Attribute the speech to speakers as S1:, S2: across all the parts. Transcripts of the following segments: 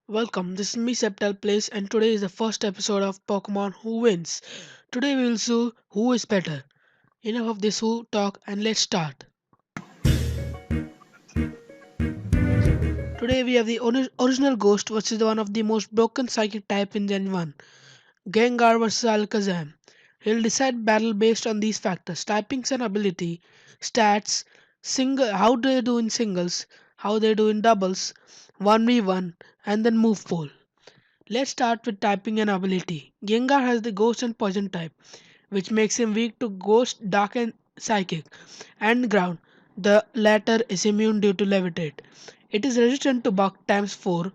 S1: Welcome, this is me Septal Place and today is the first episode of Pokemon Who Wins. Today we will see who is better. Enough of this who talk and let's start. Today we have the original Ghost versus one of the most broken psychic type in Gen 1. Gengar versus Alakazam. He'll decide battle based on these factors typings and ability, stats, how they do in singles, how they do in doubles, 1v1, and then move pool. Let's start with typing and ability. Gengar has the Ghost and Poison type, which makes him weak to Ghost, Dark, and Psychic, and Ground. The latter is immune due to Levitate. It is resistant to Bug times 4,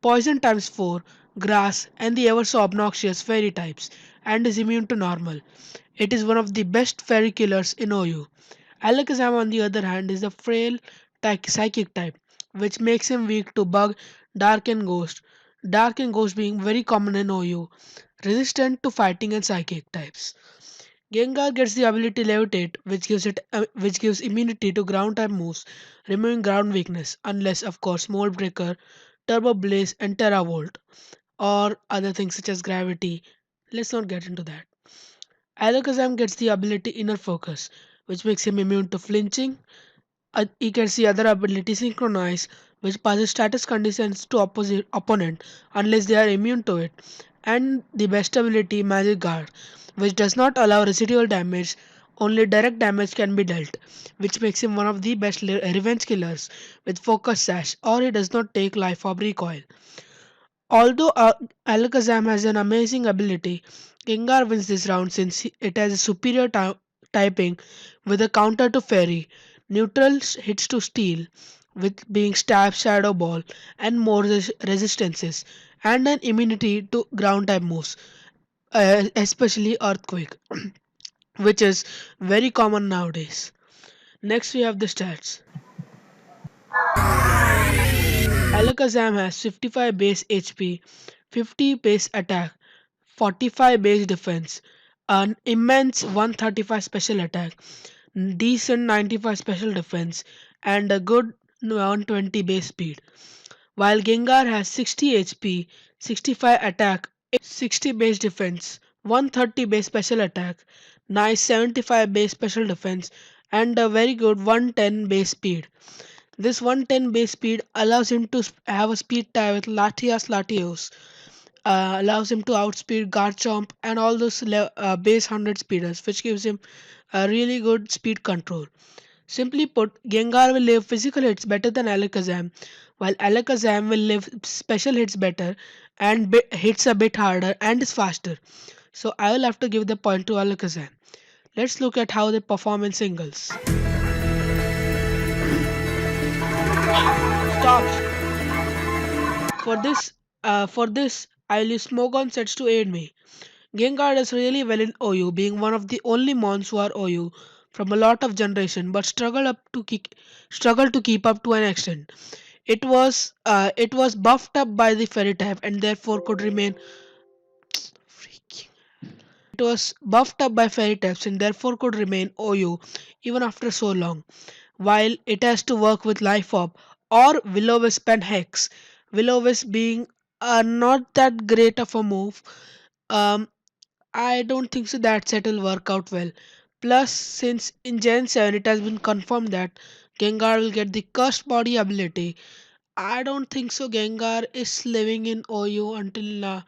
S1: Poison times 4, Grass, and the ever so obnoxious Fairy types, and is immune to Normal. It is one of the best Fairy killers in OU. Alakazam, on the other hand, is a frail psychic type, which makes him weak to Bug, Dark, and Ghost. Dark and Ghost being very common in OU, resistant to fighting and psychic types. Gengar gets the ability Levitate, which gives immunity to ground type moves, removing ground weakness, unless of course Mold Breaker, Turbo Blaze, and Terra Volt, or other things such as Gravity. Let's not get into that. Alakazam gets the ability Inner Focus, which makes him immune to flinching. He gets the other ability Synchronize, which passes status conditions to opposite opponent unless they are immune to it. And the best ability Magic Guard, which does not allow residual damage, only direct damage can be dealt, which makes him one of the best revenge killers with Focus Sash, or he does not take Life Orb Recoil. Although Alakazam has an amazing ability, Gengar wins this round since it has a superior typing with a counter to Fairy, neutral hits to Steel, with being Stab, Shadow Ball, and more resistances, and an immunity to ground type moves, especially Earthquake, which is very common nowadays. Next, we have the stats. Alakazam has 55 base HP, 50 base attack, 45 base defense, an immense 135 special attack, decent 95 special defense, and a good 120 base speed. While Gengar has 60 HP, 65 attack, 60 base defense, 130 base special attack, nice 75 base special defense, and a very good 110 base speed. This 110 base speed allows him to have a speed tie with Latios, allows him to outspeed Garchomp and all those base 100 speeders, which gives him a really good speed control. Simply put, Gengar will live physical hits better than Alakazam, while Alakazam will live special hits better and hits a bit harder and is faster. So I will have to give the point to Alakazam. Let's look at how they perform in singles. Stop! For this, I'll use Smogon sets to aid me. Gengar does really well in OU, being one of the only mons who are OU from a lot of generation, but struggle to keep up to an extent. It was buffed up by the fairy type and therefore could remain it was buffed up by fairy types and therefore could remain OU even after so long. While it has to work with Life Orb or Will-O-Wisp and Hex. Will-O-Wisp being not that great of a move. Um, I don't think so that set will work out well. Plus, since in Gen 7 it has been confirmed that Gengar will get the Cursed Body ability, I don't think so Gengar is living in OU until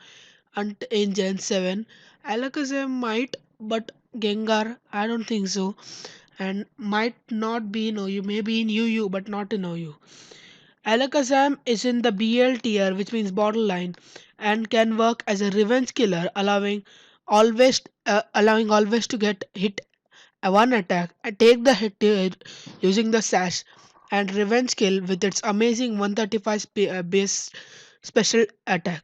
S1: in Gen 7. Alakazam might, but Gengar, I don't think so. And might not be in OU, maybe in UU, but not in OU. Alakazam is in the BL tier, which means borderline, and can work as a revenge killer, allowing always to get hit a one attack and take the hit using the sash and revenge kill with its amazing 135 base special attack,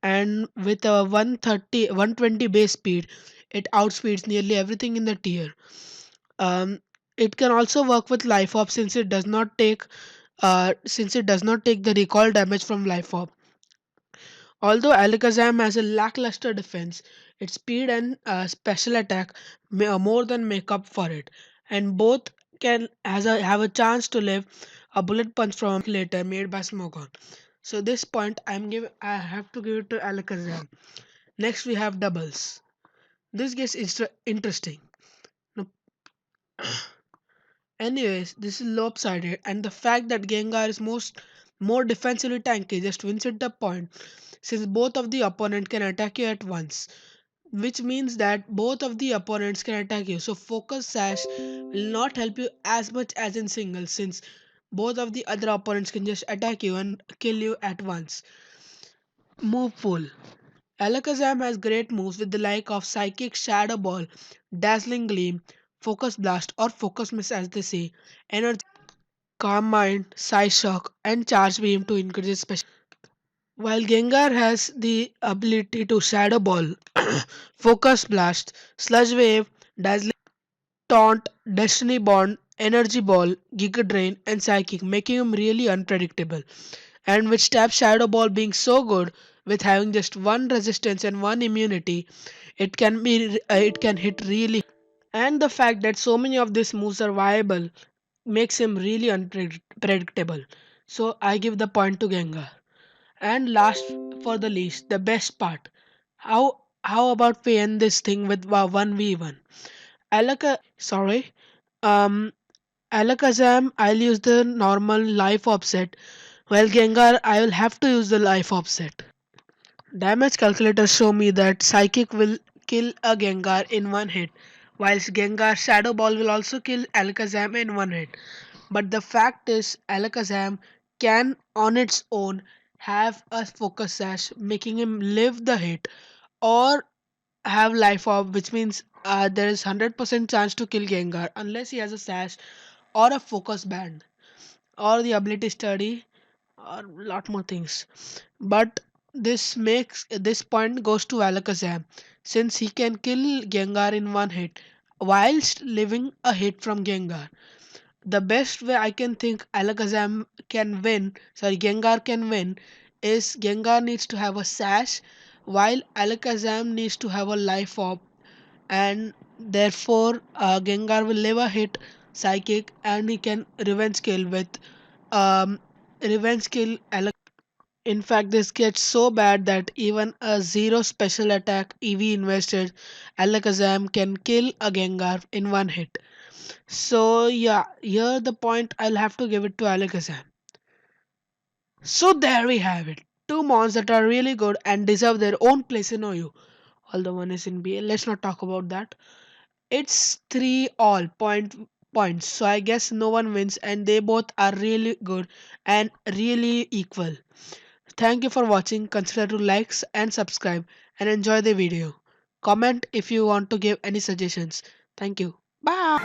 S1: and with a 120 base speed it outspeeds nearly everything in the tier. um, it can also work with life orb since it does not take the recoil damage from life orb. Although Alakazam has a lackluster defense, its speed and special attack may more than make up for it, and both have a chance to live a bullet punch from later made by Smogon. So this point I have to give it to Alakazam. Next we have doubles. This gets interesting. Now, anyways, this is lopsided, and the fact that Gengar is more defensively tanky just wins it the point, since both of the opponent can attack you at once, which means that both of the opponents can attack you. So focus sash will not help you as much as in singles, since both of the other opponents can just attack you and kill you at once. Move pool. Alakazam has great moves with the like of Psychic, Shadow Ball, Dazzling Gleam, Focus Blast or Focus Miss as they say, Energy, Calm Mind, Psy Shock and Charge Beam to increase its special. While Gengar has the ability to Shadow Ball, Focus Blast, Sludge Wave, Dazzling Taunt, Destiny Bond, Energy Ball, Giga Drain, and Psychic, making him really unpredictable. And with Stab Shadow Ball being so good, with having just one resistance and one immunity, it can hit really. And the fact that so many of these moves are viable makes him really unpredictable. So I give the point to Gengar. And last for the least, the best part. How about we end this thing with 1v1? Sorry. Um, Alakazam, I'll use the normal life offset, while Gengar, I will have to use the life offset. Damage calculators show me that Psychic will kill a Gengar in one hit, whilst Gengar Shadow Ball will also kill Alakazam in one hit. But the fact is, Alakazam can on its own have a focus sash, making him live the hit, or have life orb, which means there is 100% chance to kill Gengar unless he has a sash or a focus band or the ability study or a lot more things. But this makes this point goes to Alakazam, since he can kill Gengar in one hit whilst living a hit from Gengar. The best way I can think Gengar can win is Gengar needs to have a sash while Alakazam needs to have a life orb, and therefore Gengar will never hit psychic and he can revenge kill with um, revenge kill Alakazam. In fact, this gets so bad that even a zero special attack EV invested Alakazam can kill a Gengar in one hit. So yeah, here the point I'll have to give it to Alakazam. So there we have it. Two mons that are really good and deserve their own place in OU. Although one is in BL, let's not talk about that. It's three all points. So I guess no one wins and they both are really good and really equal. Thank you for watching. Consider to likes and subscribe and enjoy the video. Comment if you want to give any suggestions. Thank you. Bye.